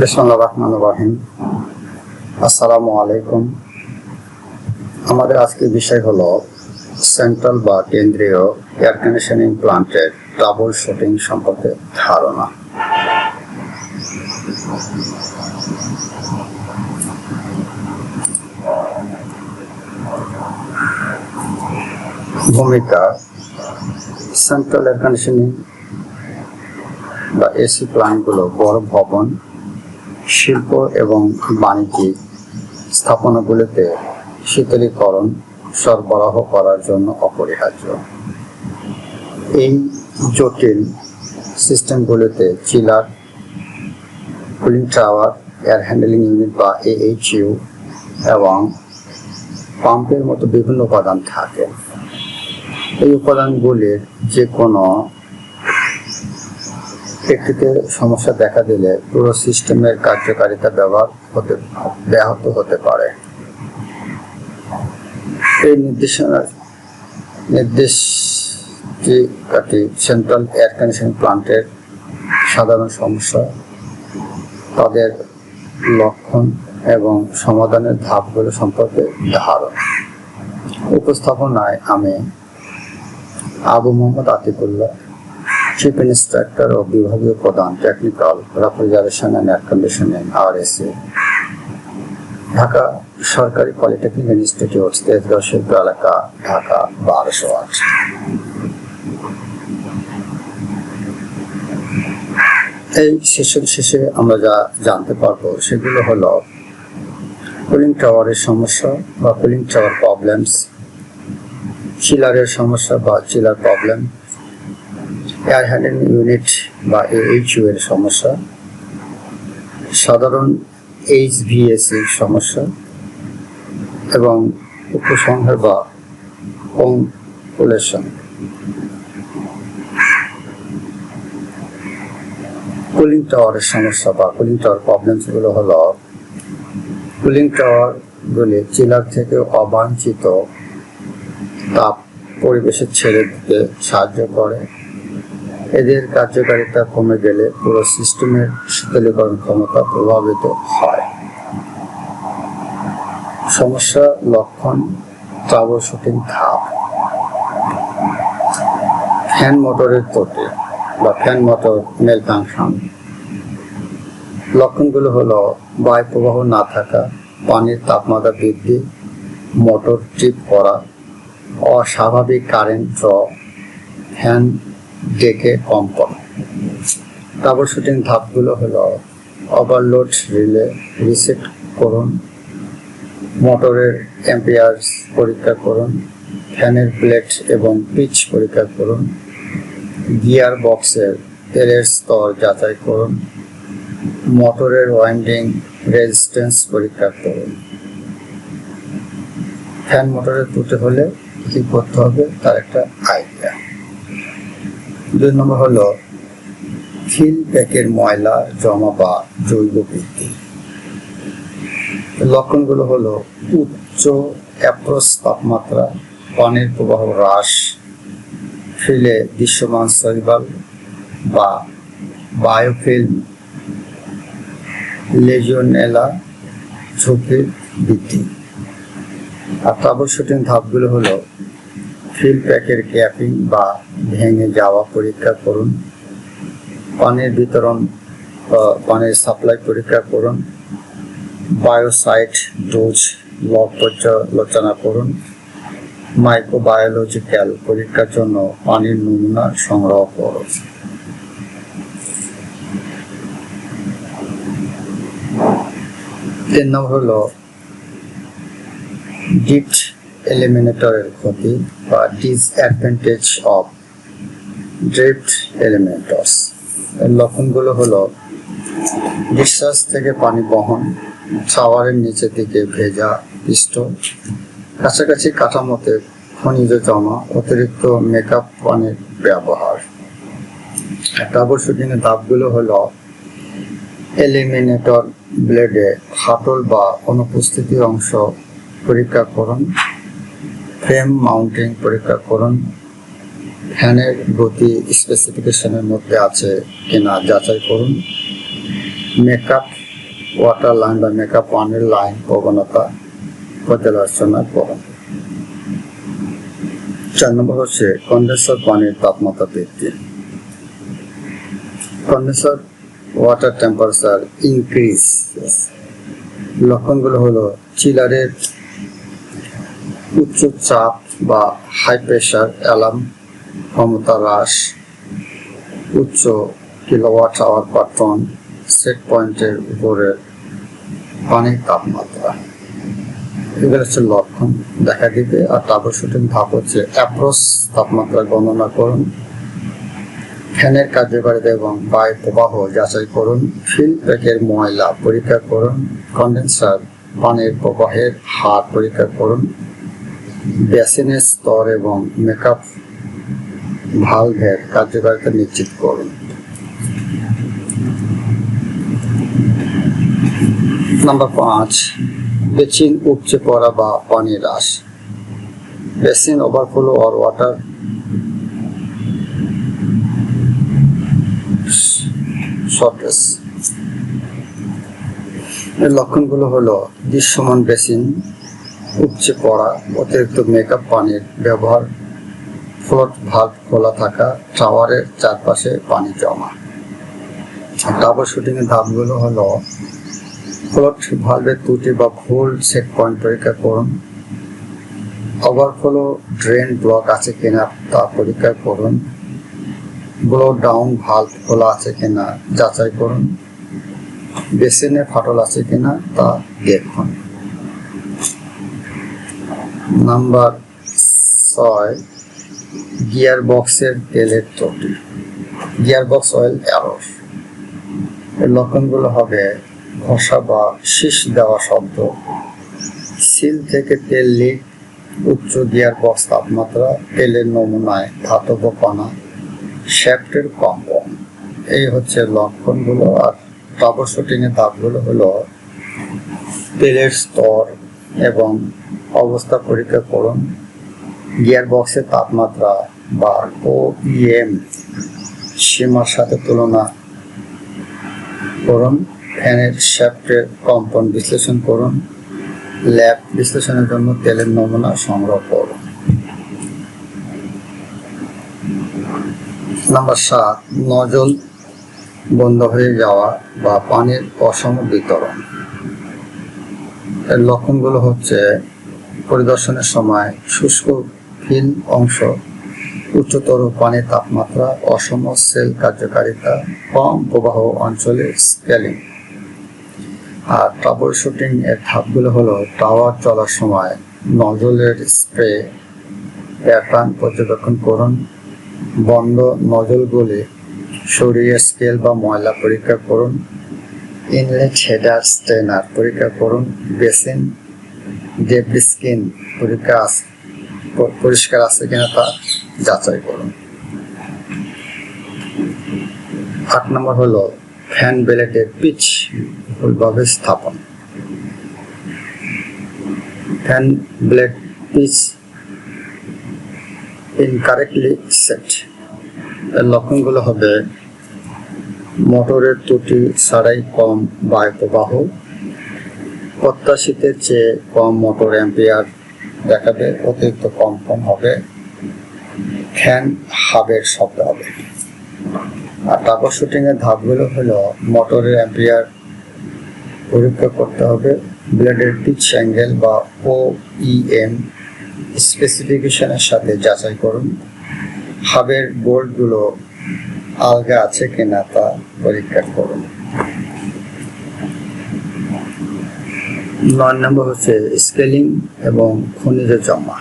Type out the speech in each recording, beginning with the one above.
বিসমিল্লাহির রহমানির রহিম। আসসালামু আলাইকুম। আমাদের আজকের বিষয় হলো সেন্ট্রাল বা কেন্দ্রীয় এয়ার কন্ডিশনিং প্লান্টের ট্রাবল শুটিং সম্পর্কে ধারণা। ভূমিকা: সেন্ট্রাল এয়ার কন্ডিশনিং বা এসি প্লান্টগুলো বড় ভবন, শিল্প এবং বাণিজ্যিক স্থাপনাগুলিতে শীতলীকরণ সরবরাহ করার জন্য অপরিহার্য। এই জটিল সিস্টেমগুলিতে chiller, cooling tower, air handling unit বা AHU এবং পাম্পের মতো বিভিন্ন উপাদান থাকে। এই উপাদানগুলির যে কোনো একটিতে সমস্যা দেখা দিলে পুরো সিস্টেমের কার্যকারিতা ব্যাহত হতে পারে। এই নির্দেশিকাটি সেন্ট্রাল এয়ার কন্ডিশনিং প্লান্টের সাধারণ সমস্যা, তাদের লক্ষণ এবং সমাধানের ধাপগুলো সম্পর্কে ধারণা। উপস্থাপনায় আমি আবু মোহাম্মদ আতিকুল্লাহ, চিফ ইন্সট্রাক্টর ও বিভাগীয় প্রধান, technical refrigeration and air conditioning RSA, Dhaka সরকারি পলিটেকনিক ইনস্টিটিউট, তেজগাঁও শিল্প এলাকা, ঢাকা 1208। এই সেশন শেষে আমরা যা জানতে পারবো সেগুলো হলো কুলিং টাওয়ারের সমস্যা বা কুলিং টাওয়ার প্রবলেমস, চিলারের সমস্যা বা chiller problem, air handling unit বা AHU এর সমস্যা, সাধারণ HVAC সমস্যা এবং উপসংহার বা কনক্লুশন। কুলিং টাওয়ারের সমস্যা বা কুলিং টাওয়ার প্রবলেমসগুলো হলো কুলিং টাওয়ারগুলি চিলার থেকে অবাঞ্ছিত তাপ পরিবেশে ছেড়ে দিতে সাহায্য করে। এদের কার্যকারিতা কমে গেলে পুরো সিস্টেমের শীতলীকরণ ক্ষমতা প্রভাবিত হয়। সমস্যা, লক্ষণ, ট্রাবল শুটিং ধাপ। ফ্যান মোটরের ত্রুটি বা ফ্যান মোটর মেলফাংশন। লক্ষণগুলো হলো বায়ু প্রবাহ না থাকা, পানির তাপমাত্রা বৃদ্ধি, মোটর ট্রিপ করা, অস্বাভাবিক কারেন্ট ড্র, ফ্যান ডেকে কম্পন। ট্রাবল শুটিং ধাপগুলো হলো ওভারলোড রিলে রিসেট করুন, মোটরের অ্যাম্পিয়ার্স পরীক্ষা করুন, ফ্যানের প্লেট এবং পিচ পরীক্ষা করুন, গিয়ার বক্সের তেলের স্তর যাচাই করুন, মোটরের ওয়াইন্ডিং রেজিস্ট্যান্স পরীক্ষা করুন। ফ্যান মোটরের ত্রুটি হলে কি করতে হবে তার একটা আইডিয়া। 2 নম্বর হলো ফিল প্যাকের ময়লা জমা বা জৈব বৃদ্ধি। লক্ষণগুলো হলো উচ্চ অ্যাপ্রোচ তাপমাত্রা, পানির প্রবাহ হ্রাস, ফিলে দৃশ্যমান শৈবাল বা বায়োফিল্ম, লেজিওনেলা ঝুঁকির বৃদ্ধি। আর ট্রাবল শুটিং ধাপগুলো হলো ফিল প্যাকের ক্যাপিং বা ভেঙে যাওয়া পরীক্ষা করুন, পানির বিতরণ পানির সাপ্লাই পরীক্ষা করুন, বায়োসাইড ডোজ লগ পর্যালোচনা করুন, মাইক্রোবায়োলজিক্যাল পরীক্ষার জন্য পানির নমুনা সংগ্রহ করুন। 3 নম্বর হলো ড্রিফট এলিমিনেটরের ক্ষতি বা ডিসঅ্যাডভান্টেজ অফ ড্রিফট এলিমিনেটরস। এর লক্ষণগুলো হলো ডিসচার্জ থেকে পানি বহন, শাওয়ারের নিচের দিকে ভেজা পৃষ্ঠ, কাছাকাছি কাঠামোতে খনিজ জমা, অতিরিক্ত মেকআপ পানির ব্যবহার। ট্রাবল শুটিং এর ধাপগুলো হলো এলিমিনেটর ব্লেডে ফাটল বা অনুপস্থিতি অংশ পরীক্ষা করুন, ফ্রেম মাউন্টিং পরীক্ষা করুন, ফ্যানের গতি স্পেসিফিকেশনের মধ্যে আছে কিনা যাচাই করুন, মেকআপ ওয়াটার লাইন বা মেকআপ পানির লাইন প্রবণতা পর্যালোচনা করুন। 4 নম্বর হচ্ছে কন্ডেন্সার পানির তাপমাত্রা বৃদ্ধি। Condenser water temperature increase. লক্ষণগুলো হলো চিলারের উচ্চ চাপ বা হাই প্রেশার অ্যালার্ম ক্ষমতা হ্রাস, উচ্চ kilowatt hour per ton set পয়েন্টের উপরে পানির তাপমাত্রা, এগুলো হচ্ছে লক্ষণ দেখা দিবে। আর ট্রাবলশুটিং ধাপ হচ্ছে অ্যাপ্রোচ তাপমাত্রা গণনা করুন, ফ্যানের কার্যকারিতা এবং বায়ু প্রবাহ যাচাই করুন, ফিল প্যাকের ময়লা পরীক্ষা করুন, কন্ডেন্সার পানির প্রবাহের হার পরীক্ষা করুন, বেসিনের স্তর এবং মেকআপ ভালভের কার্যকারিতা নিশ্চিত করুন। নাম্বার 5, বেসিন উপচে পড়া বা পানি হ্রাস। Basin overflow or water shortage. এর লক্ষণগুলো হলো দৃশ্যমান বেসিন উপচে পড়া, অতিরিক্ত মেকআপ পানির ব্যবহার, ফ্লোট ভাল্ব খোলা থাকা, টাওয়ারের চারপাশে পানি জমা। ট্রাবলশুটিং এর ধাপগুলো হলো ফ্লোট ভাল্বের ত্রুটি বা ভুল সেট পয়েন্ট পরীক্ষা করুন, ওভারফ্লো ড্রেন ব্লক আছে কিনা তা পরীক্ষা করুন, ব্লো ডাউন ভাল্ব খোলা আছে কিনা যাচাই করুন, বেসিনে ফাটল আছে কিনা তা দেখুন। নাম্বার 6, গিয়ার বক্সের তেলের ত্রুটি, গিয়ার বক্স অয়েল এরর। এর লক্ষণগুলো হবে ঘষা বা শীষ দেওয়া শব্দ, সিল থেকে তেল লিক, উচ্চ গিয়ার বক্স তাপমাত্রা, তেলের নমুনায় ধাতব কণা, শ্যাফটের কম্পন। এই হচ্ছে লক্ষণগুলো। আর ট্রাবলশুটিং এর ধাপগুলো হলো তেলের স্তর এবং অবস্থা পরীক্ষা করুন, গিয়ার বক্সের তাপমাত্রা বা OEM সীমার সাথে তুলনা করুন, ফ্যানের শ্যাফটের কম্পন বিশ্লেষণ করুন, ল্যাব বিশ্লেষণের জন্য তেলের নমুনা সংগ্রহ করুন। নাম্বার 7, নজল বন্ধ হয়ে যাওয়া বা পানির অসম বিতরণ। এর লক্ষণগুলো হচ্ছে পরিদর্শনের সময় শুষ্ক ফিল অংশ, উচ্চতর পানির তাপমাত্রা, অসম সেল কার্যকারিতা, কম প্রবাহ অঞ্চলে স্কেলিং। আর ট্রাবলশুটিং এর ধাপগুলো হলো টাওয়ার চলার সময় নজলের স্প্রে প্যাটার্ন পর্যবেক্ষণ করুন, বন্ধ নজলগুলি সরিয়ে স্কেল বা ময়লা পরীক্ষা করুন, ইনলেট হেডার স্ট্রেনার পরীক্ষা করুন, বেসিন ডেব্রি স্কিন পরিষ্কার আছে কিনা তা যাচাই করুন। 8 নম্বর হলো ফ্যান ব্লেডের পিচ ভুলভাবে স্থাপন। Fan blade pitch incorrectly set. এর লক্ষণগুলো হবে মোটরের ত্রুটি ছাড়াই কম বায়ু প্রবাহ, প্রত্যাশিতের চেয়ে কম মোটর অ্যাম্পিয়ার দেখাবে, অতিরিক্ত কম্পন হবে, ফ্যান হাবের শব্দ হবে। আর ট্রাবলশুটিং এর ধাপগুলো হলো মোটরের অ্যাম্পিয়ার পরীক্ষা করতে হবে, ব্লেডের পিচ অ্যাঙ্গেল বা OEM স্পেসিফিকেশনের সাথে যাচাই করুন, হাবের বোল্টগুলো আলগা আছে কিনা তা পরীক্ষা করুন। 9 নম্বর হচ্ছে স্কেলিং এবং খনিজ জমা।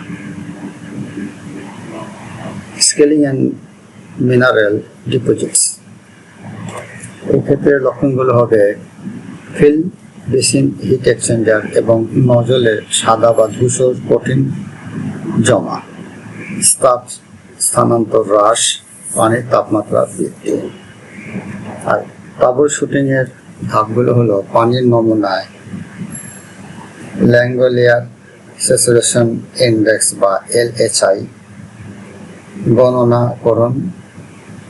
Scaling and mineral deposits. এক্ষেত্রে লক্ষণগুলো হবে ফিল বেসিন হিট এক্সচেঞ্জার এবং নজলে সাদা বা ধূসর কঠিন জমা, স্থানান্তর হ্রাস, পানির তাপমাত্রা বৃদ্ধি। আর ট্রাবলশুটিং এর ধাপগুলো হলো পানির নমুনায় ল্যাঙ্গলিয়ার স্যাচুরেশন ইন্ডেক্স বা LHI গণনা করুন,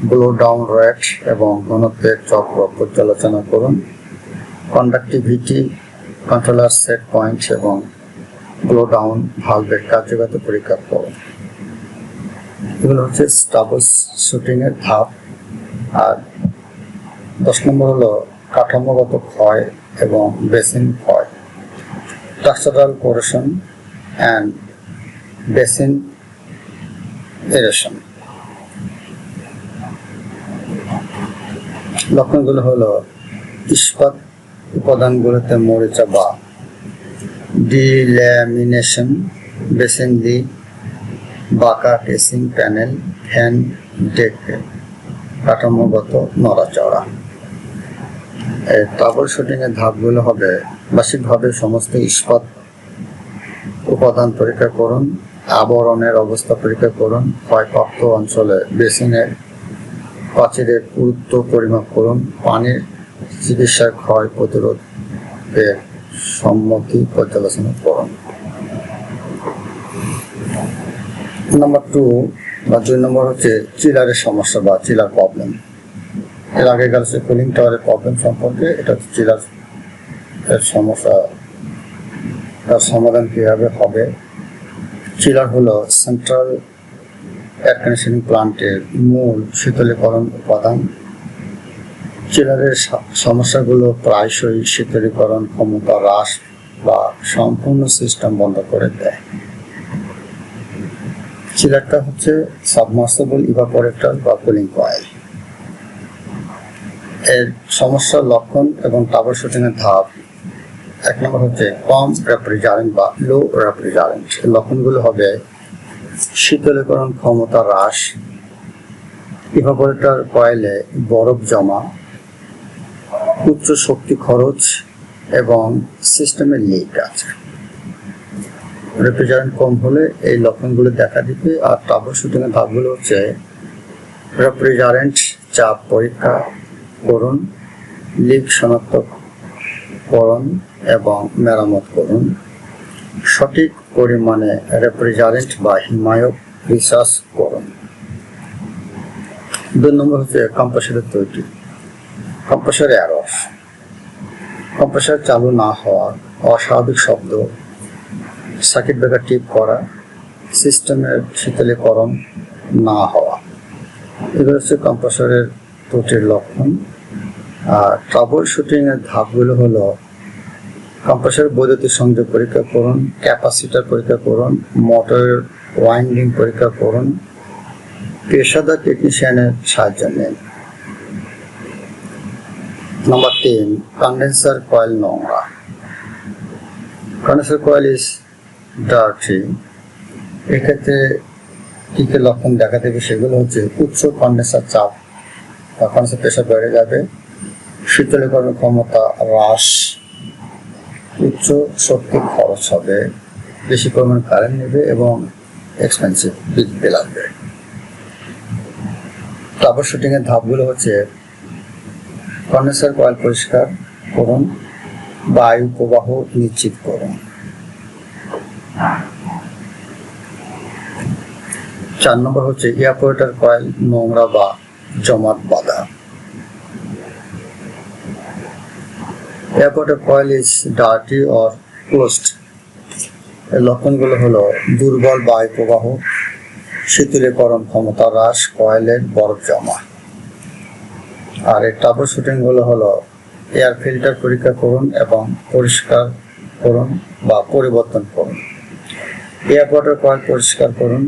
ব্লো ডাউন রেট এবং ঘনত্বের চক্র পর্যালোচনা করুন, কন্ডাক্টিভিটি, কন্ট্রোলার সেট পয়েন্ট এবং ব্লো ডাউন ভালভের কার্যকারিতা পরীক্ষা করুন। এগুলো হচ্ছে ট্রাবল শুটিং এর ধাপ। আর 10 নম্বর হলো কাঠামোগত ক্ষয় এবং বেসিন ক্ষয়, স্ট্রাকচারাল কোরেশন অ্যান্ড বেসিন এরেশন। লক্ষণগুলো হলো ইস্পাত উপাদানগুলোতে মরিচা বা ডিল্যামিনেশন, বেসিন লিক, বাঁকা কেসিং প্যানেল, ফ্যান ডেকে কাঠামোগত নড়াচড়া। এই ট্রাবল শুটিং এর ধাপগুলো হবে বার্ষিকভাবে সমস্ত ইস্পাত উপাদান পরীক্ষা করুন, আবরণের অবস্থা পরীক্ষা করুন, ক্ষয়প্রাপ্ত অঞ্চলে বেসিনের প্রাচীরের পুরুত্ব পরিমাপ করুন, পানির চিকিৎসার ক্ষয় প্রতিরোধের সম্মতি পর্যালোচনা করুন। নাম্বার 2 বা 2 নম্বর হচ্ছে চিলারের সমস্যা বা চিলার প্রবলেম। এর আগে গেল কুলিং টাওয়ারের প্রবলেম সম্পর্কে, এটা হচ্ছে চিলার এর সমস্যা, তার সমাধান কিভাবে হবে। চিলার হলো সেন্ট্রাল এয়ার কন্ডিশনিং প্লান্টের মূল শীতলীকরণ উপাদান। চিলারের সমস্যাগুলো প্রায়শই শীতলীকরণ ক্ষমতা হ্রাস বা সম্পূর্ণ সিস্টেম বন্ধ করে দেয়। চিলারটা হচ্ছে সাবমার্সিবল ইভাপোরেটর বা কুলিং কয়েল। এর সমস্যার লক্ষণ এবং ট্রাবল শুটিং এর ধাপ। 1 নম্বর হচ্ছে কম রেফ্রিজারেন্ট বা লো রেফ্রিজারেন্ট। এর লক্ষণগুলো হবে শীতলীকরণ ক্ষমতা হ্রাস, ইভাপোরেটর কয়েলে বরফ জমা, উচ্চ শক্তি খরচ এবং সিস্টেমের লিক আছে। রেফ্রিজারেন্ট কম হলে এই লক্ষণগুলো দেখা দিবে। আর ট্রাবল শুটিং এর ধাপগুলো হচ্ছে রেফ্রিজারেন্ট চাপ পরীক্ষা করুন, লিক শনাক্তকরণ এবং মেরামত করুন, সঠিক পরিমাণে রেফ্রিজারেন্ট বা হিমায়ক রিসার্চ করুন। 2 নম্বর হচ্ছে কম্প্রেসরের ত্রুটি, কম্প্রেসর এরর, কম্প্রেসর চালু না হওয়া, অস্বাভাবিক শব্দ, সার্কিট ব্রেকার টিপ করা, সিস্টেমের শীতলীকরণ না হওয়া, এগুলো হচ্ছে কম্প্রেসরের ত্রুটির লক্ষণ। আর ট্রাবল শুটিং এর ধাপগুলো হলো কম্প্রেসর বৈদ্যুতিক সংযোগ পরীক্ষা করুন, ক্যাপাসিটার পরীক্ষা করুন, মোটরের ওয়াইন্ডিং পরীক্ষা করুন, পেশাদার টেকনিশিয়ানের সাহায্য নিন। নাম্বার 3 কন্ডেন্সার কয়েল নোংরা। Condenser coil is dirty. এক্ষেত্রে কি কি লক্ষণ দেখা দেবে সেগুলো হচ্ছে উচ্চ কন্ডেন্সার চাপ বা কন্ডেন্সার প্রেসার বেড়ে যাবে, শীতলীকরণ ক্ষমতা হ্রাস, উচ্চ শক্তি খরচ হবে, বেশি পরিমাণ কারেন্ট নেবে এবং এক্সপেন্সিভ বিল আসবে। ট্রাবল শুটিং এর ধাপগুলো হচ্ছে কন্ডেন্সার কয়েল পরিষ্কার করুন, বায়ু প্রবাহ নিশ্চিত করুন। 4 নম্বর হচ্ছে ইভাপোরেটর কয়েল নোংরা বা জমাট বাঁধা। Evaporator coil is dirty or closed. এর লক্ষণগুলো হলো দুর্বল বায়ু প্রবাহ, শীতলীকরণ ক্ষমতা হ্রাস, কয়েলের বরফ জমা। আর এই ট্রাবল শুটিং গুলো হলো এয়ার ফিল্টার পরীক্ষা করুন এবং পরিষ্কার করুন বা পরিবর্তন করুন, এয়ারপোর্টের কয়েল পরিষ্কার করুন,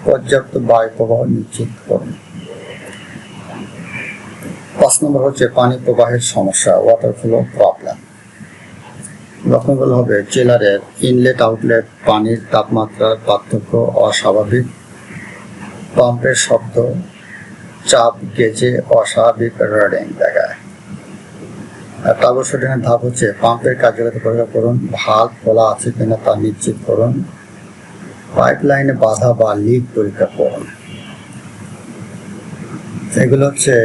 পর্যাপ্ত বায়ু প্রবাহ নিশ্চিত করুন। 5 নম্বর হচ্ছে পানি প্রবাহের সমস্যা, ওয়াটার ফ্লো প্রবলেম। লক্ষণগুলো হবে চিলারের ইনলেট আউটলেট পানির তাপমাত্রার পার্থক্য অস্বাভাবিক, পাম্পের শব্দ, চাপ গেজে অস্বাভাবিক রিডিং দেখায়। আর ট্রাবল শুটিং এর ধাপ হচ্ছে পাম্পের কার্যকারিতা পরীক্ষা করুন, ভালভ খোলা আছে কিনা তা নিশ্চিত করুন, পাইপ লাইনে বাধা বা লিক পরীক্ষা করুন। এগুলো হচ্ছে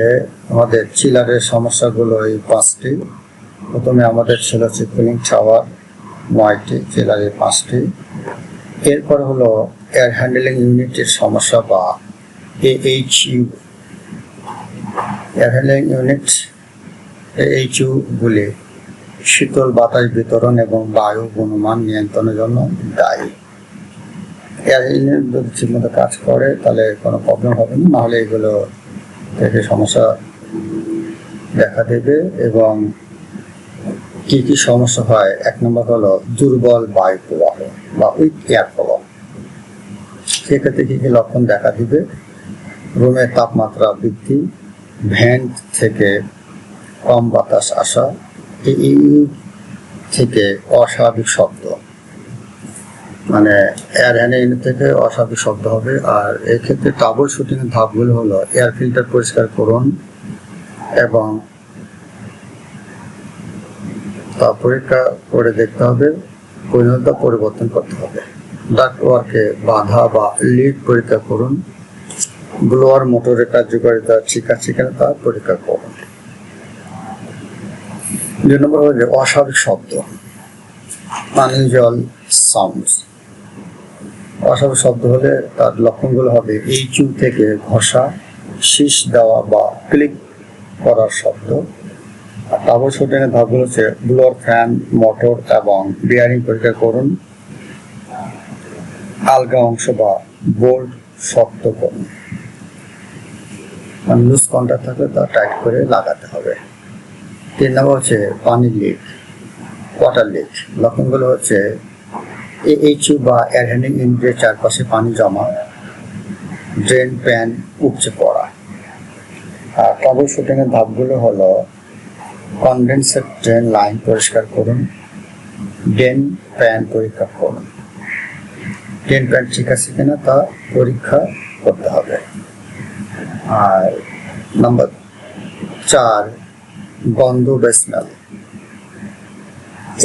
আমাদের চিলারের সমস্যাগুলো এই 5টি। প্রথমে আমাদের ছিল হচ্ছে কুলিং টাওয়ার 9টি, চিলারের 5টি। এরপর হলো এয়ার হ্যান্ডলিং ইউনিটের সমস্যা বা AHU। Air handling unit AHU গুলি শীতল বাতাস বিতরণ এবং বায়ু গুণমান নিয়ন্ত্রণের জন্য দায়ী। এয়ার ইঞ্জিন যদি ঠিকমতো কাজ করে তাহলে কোনো প্রবলেম হবে না, নাহলে এগুলো থেকে সমস্যা দেখা দেবে। এবং কি কি সমস্যা হয়, 1 নম্বর হলো দুর্বল বায়ু প্রবাহ বা উইক এয়ার প্রবাহ। সেক্ষেত্রে কি কি লক্ষণ দেখা দিবে? রুমের তাপমাত্রা বৃদ্ধি, ভেন্ট থেকে কম বাতাস আসা, এই থেকে অস্বাভাবিক শব্দ, মানে এয়ার হ্যান্ডলিং ইউনিট থেকে অস্বাভাবিক শব্দ হবে। আর এক্ষেত্রে ট্রাবল শুটিং এর ধাপগুলো হলো এয়ার ফিল্টার পরিষ্কার করুন এবং তা পরীক্ষা করে দেখতে হবে, প্রয়োজনীয়তা পরিবর্তন করতে হবে। ডাক্ট ওয়ার্কে বাধা বা লিড পরীক্ষা করুন, ব্লোয়ার মোটরের কার্যকারিতা ঠিক আছে কিনা তা পরীক্ষা করুন। 2 নম্বর হলো যে অস্বাভাবিক শব্দ, আনইউজুয়াল সাউন্ডস। অস্বাভাবিক শব্দ হলে তার লক্ষণগুলো হবে এইচইউ থেকে ঘষা, শীষ দেওয়া বা ক্লিক করার শব্দ। আর ট্রাবল শুটিং এর ধাপগুলো হচ্ছে ব্লোয়ার, ফ্যান, মোটর এবং বিয়ারিং পরীক্ষা করুন, আলগা অংশ বা বোল্ট শক্ত করুন, লুজ কন্টাক্ট থাকলে তা টাইট করে লাগাতে হবে। 3 নম্বর হচ্ছে পানি লিক, ওয়াটার লিক। লক্ষণগুলো হচ্ছে এইচইউ বা এয়ার হ্যান্ডলিং ইউনিটের চারপাশে পানি জমা, ড্রেন প্যান উপচে পড়া। আর ট্রাবল শুটিং এর ধাপগুলো হলো কনডেন্সার ড্রেন লাইন পরিষ্কার করুন, ড্রেন প্যান পরীক্ষা করুন, ড্রেন প্যান ঠিক আছে কিনা তা পরীক্ষা করতে হবে। আর নম্বর 4 গন্ধ বা স্মেল।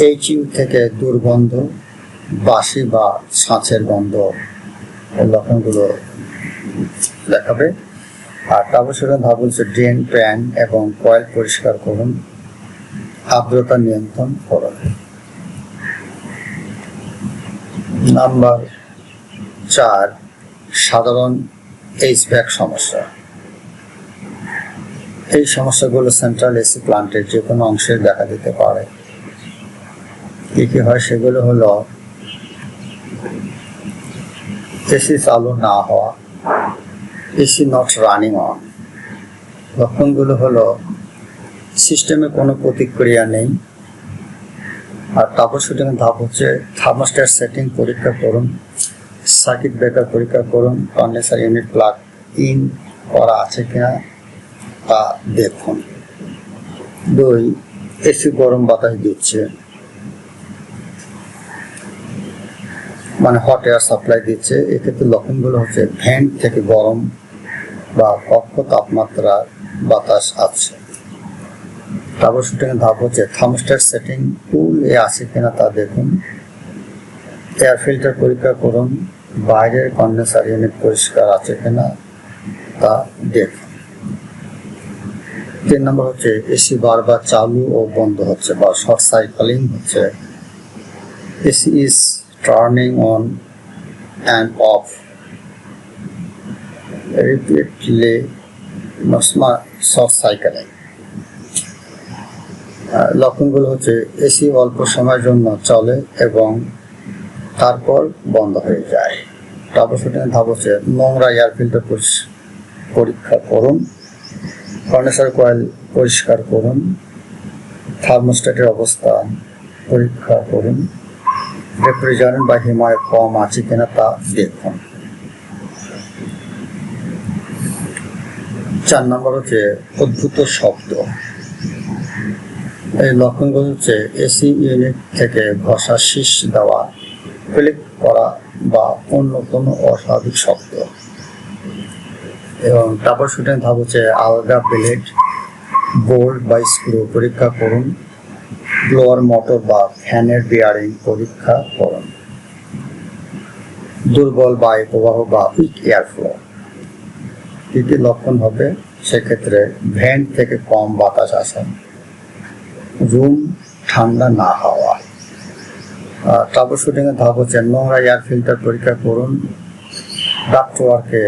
এইচইউ থেকে দুর্গন্ধ, বাসি বা ছাঁচের গন্ধ, এর লক্ষণগুলো দেখাবে। আর ট্রাবল শুটিং ধাপ হচ্ছে ড্রেন প্যান এবং কয়েল পরিষ্কার করুন, আর্দ্রতা নিয়ন্ত্রণ করুন। নাম্বার 4 সাধারণ এইচভ্যাক সমস্যা। এই সমস্যাগুলো সেন্ট্রাল এসি প্লান্টের যে কোনো অংশে দেখা দিতে পারে। কি কি হয় সেগুলো হলো এসি চালু না হওয়া, এসি নট রানিং অন। লক্ষণগুলো হলো সিস্টেমে কোনো প্রতিক্রিয়া নেই। আর ট্রাবল শুটিং এর ধাপ হচ্ছে থার্মোস্ট্যাট সেটিং পরীক্ষা করুন, সার্কিট ব্রেকার পরীক্ষা করুন, কন্ডেন্সার ইউনিট প্লাগ ইন করা আছে কিনা তা দেখুন। 2 এসি গরম বাতাস দিচ্ছে, মানে হট এয়ার সাপ্লাই দিচ্ছে। এক্ষেত্রে লক্ষণগুলো হচ্ছে ভেন্ট থেকে গরম বা কক্ষ তাপমাত্রার বাতাস আছে। ট্রাবল শুটিং এর ধাপ হচ্ছে থার্মোস্ট্যাট সেটিং কুল এ আছে কিনা তা দেখুন, এয়ার ফিল্টার পরীক্ষা করুন, বাইরের কন্ডেন্সার ইউনিট পরিষ্কার আছে কিনা তা দেখুন। 3 নম্বর হচ্ছে এসি বারবার চালু ও বন্ধ হচ্ছে বা শর্ট সাইকেলিং হচ্ছে। AC is turning on and of repeatedly, short cycling. লক্ষণগুলো হচ্ছে এসি অল্প সময়ের জন্য চলে এবং তারপর বন্ধ হয়ে যায়। ট্রাবল শুটিং এর ধাপ হচ্ছে নোংরা এয়ার ফিল্টার পরীক্ষা করুন, কন্ডেন্সার কয়েল পরিষ্কার করুন, থার্মোস্ট্যাটের অবস্থান পরীক্ষা করুন, রেফ্রিজারেন্ট বা হিমায়ত কম আছে কিনা তা দেখুন। 4 নম্বর হচ্ছে অদ্ভুত শব্দ। এই লক্ষণগুলো হচ্ছে এসি ইউনিট থেকে ঘষা, শীষ দেওয়া, ক্লিক করা বা অন্য কোনো অস্বাভাবিক শব্দ। এবং ট্রাবল শুটিং ধাপ হচ্ছে আলগা ব্লেড, বোল্ট বা স্ক্রু পরীক্ষা করুন, ব্লোয়ার, মোটর বা ফ্যানের বিয়ারিং পরীক্ষা করুন, দুর্বল বায়ু প্রবাহ বা উইক এয়ার ফ্লো। কি কি লক্ষণ হবে সেক্ষেত্রে ভেন্ট থেকে কম বাতাস আসা, রুম ঠান্ডা না হওয়া। ট্রাবল শুটিং এর ধাপ হচ্ছে নোংরা এয়ার ফিল্টার পরীক্ষা করুন, ডাক্ট ওয়ার্কে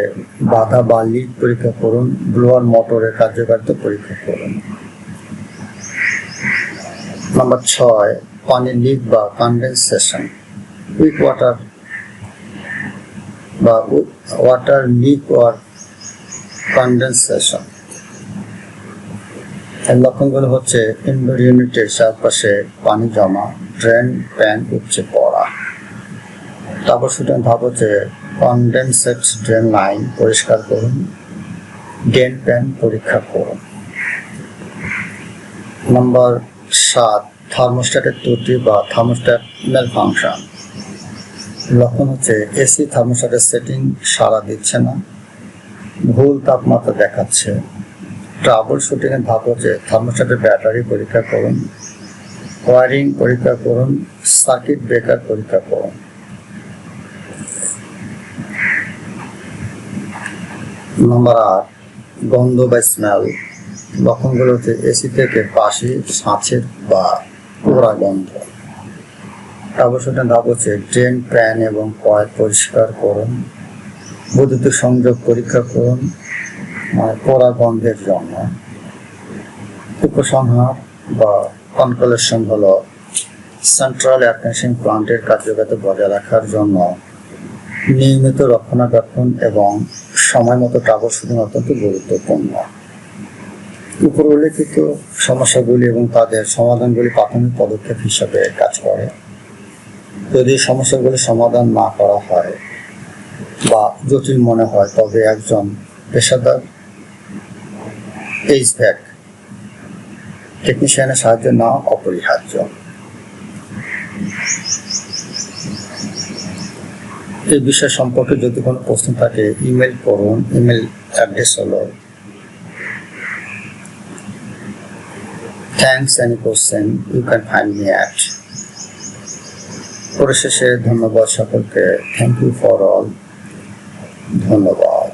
বাধা বা লিক পরীক্ষা করুন, ব্লোয়ার মোটরের কার্যকারিতা পরীক্ষা করুন। নাম্বার 6, পানি লিক বা কনডেনসেশন। উইক ওয়াটার বা ওয়াটার লিক or কনডেনসেশন। এর লক্ষণগুলো হচ্ছে ইনডোর ইউনিটের চারপাশে পানি জমা, ড্রেন প্যান উপচে পড়া। তারপর শুধু ধাপ হচ্ছে কনডেনসেট ড্রেন লাইন পরিষ্কার করুন, ড্রেন প্যান পরীক্ষা করুন। নাম্বার 7, থার্মোস্ট্যাটের ত্রুটি বা থার্মোস্ট্যাট ম্যালফাংশন। লক্ষণ হচ্ছে এসি থার্মোস্ট্যাটের সেটিং সাড়া দিচ্ছে না, ভুল তাপমাত্রা দেখাচ্ছে। ট্রাবল শুটিং এর ধাপ হচ্ছে থার্মোস্ট্যাটের ব্যাটারি পরীক্ষা করুন, ওয়ারিং পরীক্ষা করুন, সার্কিট ব্রেকার পরীক্ষা করুন। নাম্বার 8, গন্ধ বা স্মেল। লক্ষণগুলো হচ্ছে এসি থেকে বাসি, ছাঁচের বা পোড়া গন্ধ। ট্রাবল শুটিং ধাপ হচ্ছে ড্রেন প্যান এবং কয়েল পরিষ্কার করুন, বৈদ্যুতিক সংযোগ পরীক্ষা করুন পোড়া গন্ধের জন্য। উপসংহার বা কনক্লুশন হলো সেন্ট্রাল এয়ার কন্ডিশনিং প্লান্টের কার্যকারিতা বজায় রাখার জন্য নিয়মিত রক্ষণাবেক্ষণ এবং সময় মতো ট্রাবল শুটিং অত্যন্ত গুরুত্বপূর্ণ। উপর উল্লেখিত সমস্যাগুলি এবং তাদের সমাধানগুলি প্রাথমিক পদক্ষেপ হিসাবে কাজ করে। যদি সমস্যাগুলি সমাধান না করা হয় বা জটিল মনে হয় তবে একজন পেশাদার এইচভ্যাক টেকনিশিয়ানের সাহায্য নেওয়া অপরিহার্য। এই বিষয় সম্পর্কে যদি কোনো প্রশ্ন থাকে ইমেল করুন। ইমেল অ্যাড্রেস হলো thanks any question you can find me at। পরিশেষে ধন্যবাদ সকলকে। Thank you for all. ধন্যবাদ।